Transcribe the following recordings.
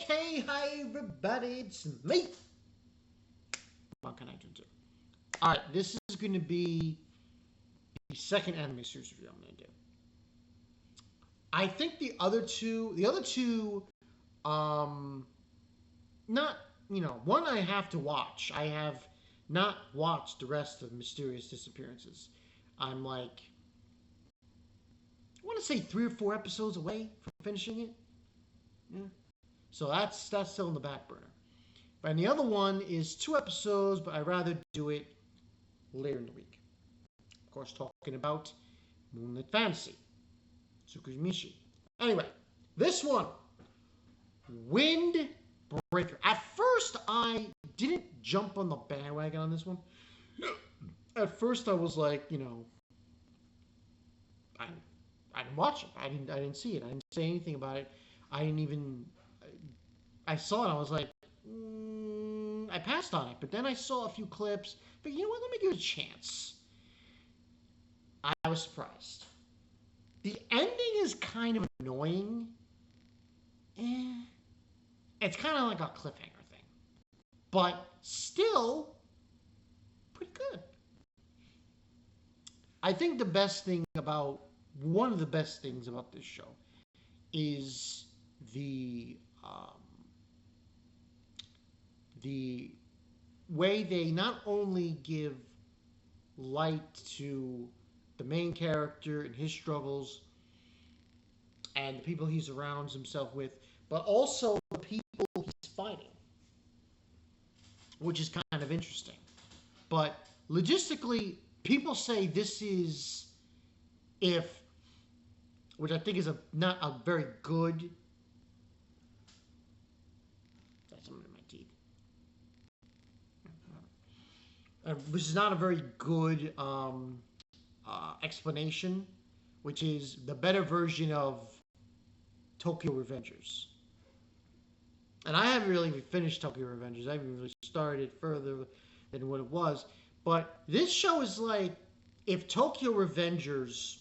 Okay, hi everybody, it's me. What can I do? Alright, this is going to be the second anime series review I'm going to do. I think the other two, not, one I have to watch. I have not watched the rest of Mysterious Disappearances. I'm like, I want to say 3 or 4 episodes away from finishing it. Yeah. So that's still in the back burner. And the other one is 2 episodes, but I'd rather do it later in the week. Of course, talking about Moonlit Fantasy, Tsukumishi. Anyway, this one, Windbreaker. At first, I didn't jump on the bandwagon on this one. At first, I was like, I didn't watch it. I didn't see it. I didn't say anything about it. I saw it. I was like, I passed on it. But then I saw a few clips. But you know what? Let me give it a chance. I was surprised. The ending is kind of annoying. It's kind of like a cliffhanger thing. But still, pretty good. I think one of the best things about this show is the way they not only give light to the main character and his struggles and the people he surrounds himself with, but also the people he's fighting, which is kind of interesting. But logistically, people say this is which I think is not a very good. That's something in my teeth. Which is not a very good explanation, which is the better version of Tokyo Revengers. And I haven't really finished Tokyo Revengers. I haven't really started further than what it was. But this show is like if Tokyo Revengers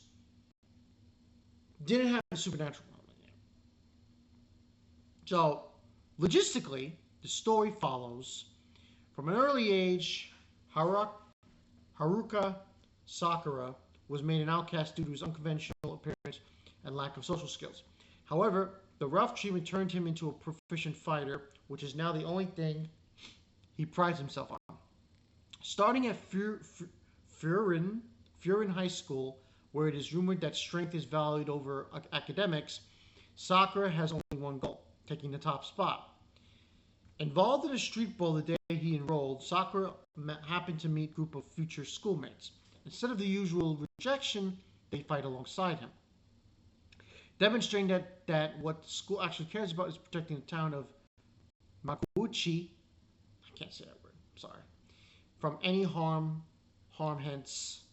didn't have a supernatural element in it. So, logistically, the story follows from an early age, Haruka Sakura was made an outcast due to his unconventional appearance and lack of social skills. However, the rough treatment turned him into a proficient fighter, which is now the only thing he prides himself on. Starting at Furin High School, where it is rumored that strength is valued over academics, Sakura has only one goal, taking the top spot. Involved in a street brawl the day he enrolled, Sakura happened to meet a group of future schoolmates. Instead of the usual rejection, they fight alongside him, demonstrating that what the school actually cares about is protecting the town of Makuuchi, I can't say that word, sorry, from any harm, hence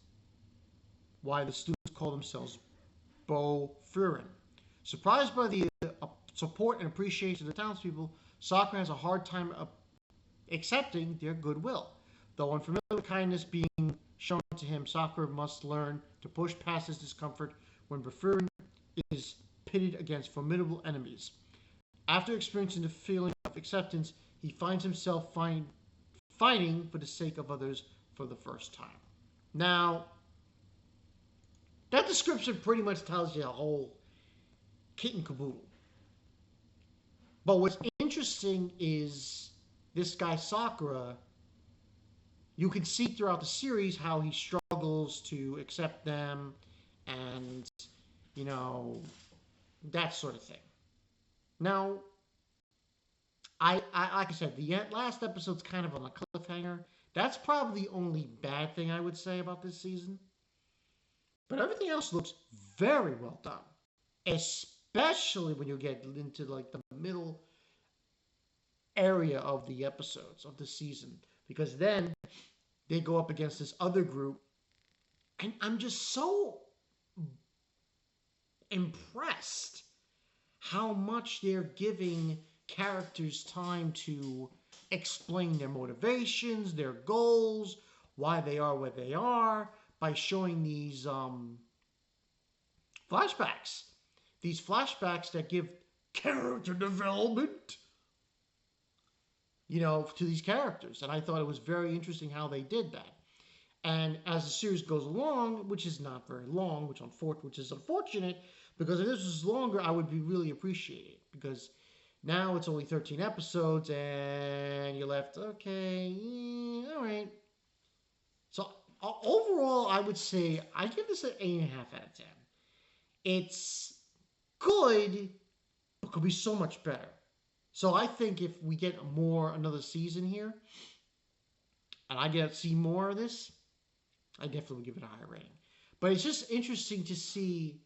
why the students call themselves Bo Furin. Surprised by the support and appreciation of the townspeople, Sakura has a hard time accepting their goodwill. Though unfamiliar with kindness being shown to him, Sakura must learn to push past his discomfort when Furin is pitted against formidable enemies. After experiencing the feeling of acceptance, he finds himself fighting for the sake of others for the first time. Now, that description pretty much tells you a whole kit and caboodle. But what's interesting is this guy Sakura, you can see throughout the series how he struggles to accept them and, that sort of thing. Now, I like I said, the last episode's kind of on a cliffhanger. That's probably the only bad thing I would say about this season. But everything else looks very well done. Especially when you get into like the middle area of the episodes of the season. Because then they go up against this other group. And I'm just so impressed how much they're giving characters time to explain their motivations, their goals, why they are where they are, by showing these flashbacks. These flashbacks that give character development. to these characters. And I thought it was very interesting how they did that. And as the series goes along, which is not very long, which is unfortunate, because if this was longer, I would be really appreciated. Because now it's only 13 episodes, and you're left, okay, all right. So overall, I would say I give this an 8.5 out of 10. It's good, but could be so much better. So I think if we get another season here, and I get to see more of this, I definitely would give it a higher rating. But it's just interesting to see,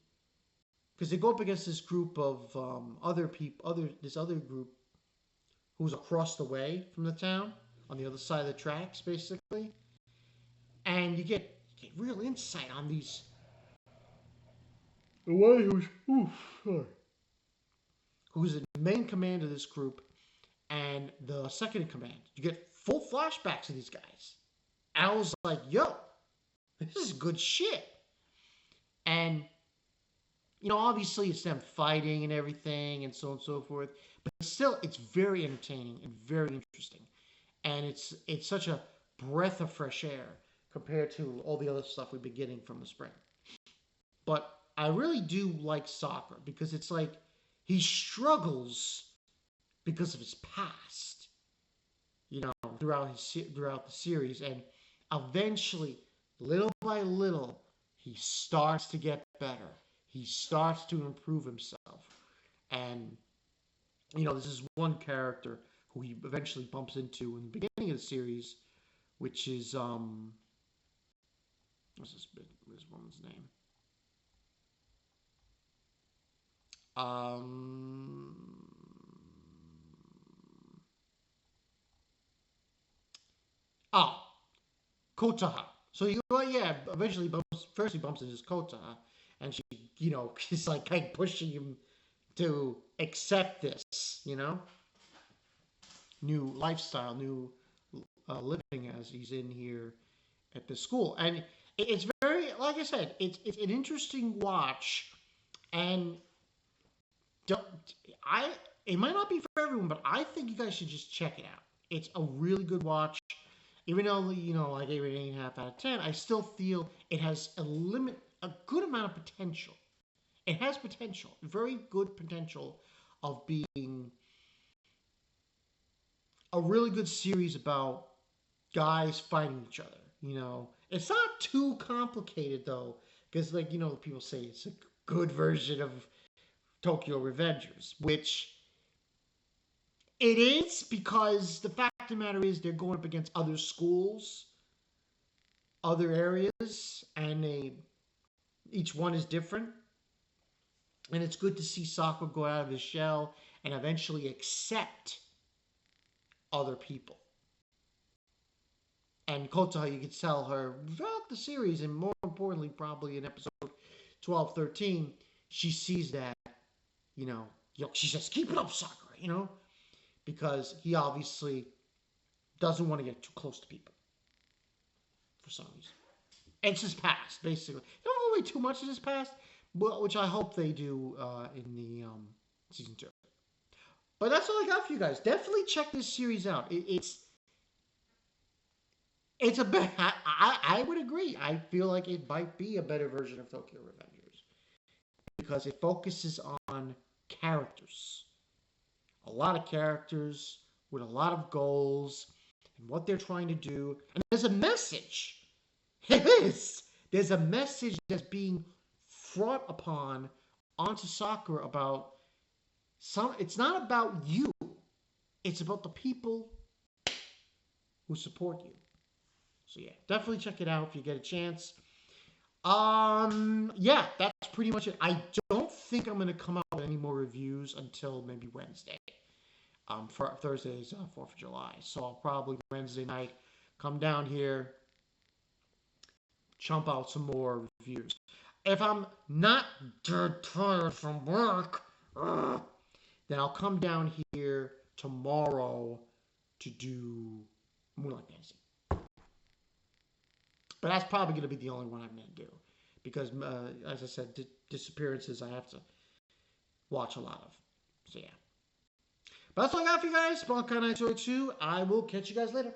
because they go up against this group of other people, this other group who's across the way from the town, on the other side of the tracks, basically, and you get real insight on these. The one who's the main command of this group, and the second in command. You get full flashbacks of these guys. And I was like, yo, this is good shit. And, obviously it's them fighting and everything and so on and so forth. But still, it's very entertaining and very interesting. And it's such a breath of fresh air compared to all the other stuff we've been getting from the spring. But I really do like Sakura because it's like he struggles because of his past, throughout the series, and eventually, little by little, he starts to get better. He starts to improve himself, and this is one character who he eventually bumps into in the beginning of the series, which is what's this woman's name? Oh, Kotaha. So eventually he bumps into Kotaha, and she, is like kind of pushing him to accept this, new lifestyle, new living as he's in here at the school, and it's very, like I said, it's an interesting watch, and it might not be for everyone, but I think you guys should just check it out. It's a really good watch. Even though, I gave it an 8.5 out of 10, I still feel it has a good amount of potential. It has potential, very good potential of being a really good series about guys fighting each other. It's not too complicated, though, because, people say it's a good version of Tokyo Revengers, which it is, because the fact of the matter is they're going up against other schools, other areas, and each one is different. And it's good to see Sakura go out of his shell and eventually accept other people. And Kotaha, you could tell her throughout the series, and more importantly, probably in episode 12, 13, she sees that, she says, keep it up, Sakura, because he obviously doesn't want to get too close to people for some reason. It's his past, basically. They don't go away too much of his past, which I hope they do in the season 2. But that's all I got for you guys. Definitely check this series out. It's a bit. I would agree. I feel like it might be a better version of Tokyo Revengers because it focuses on characters. A lot of characters with a lot of goals and what they're trying to do. And there's a message. It is. There's a message that's being brought upon onto Sakura about it's not about you. It's about the people who support you. So yeah, definitely check it out if you get a chance. Yeah, that's pretty much it. I don't think I'm gonna come out with any more reviews until maybe Wednesday. For Thursday's 4th of July. So I'll probably Wednesday night come down here, chump out some more reviews. If I'm not dead tired from work, then I'll come down here tomorrow to do Moonlight Fantasy. But that's probably going to be the only one I'm going to do. Because, as I said, disappearances I have to watch a lot of. So, yeah. But that's all I got for you guys. Spawn Con 902. I will catch you guys later.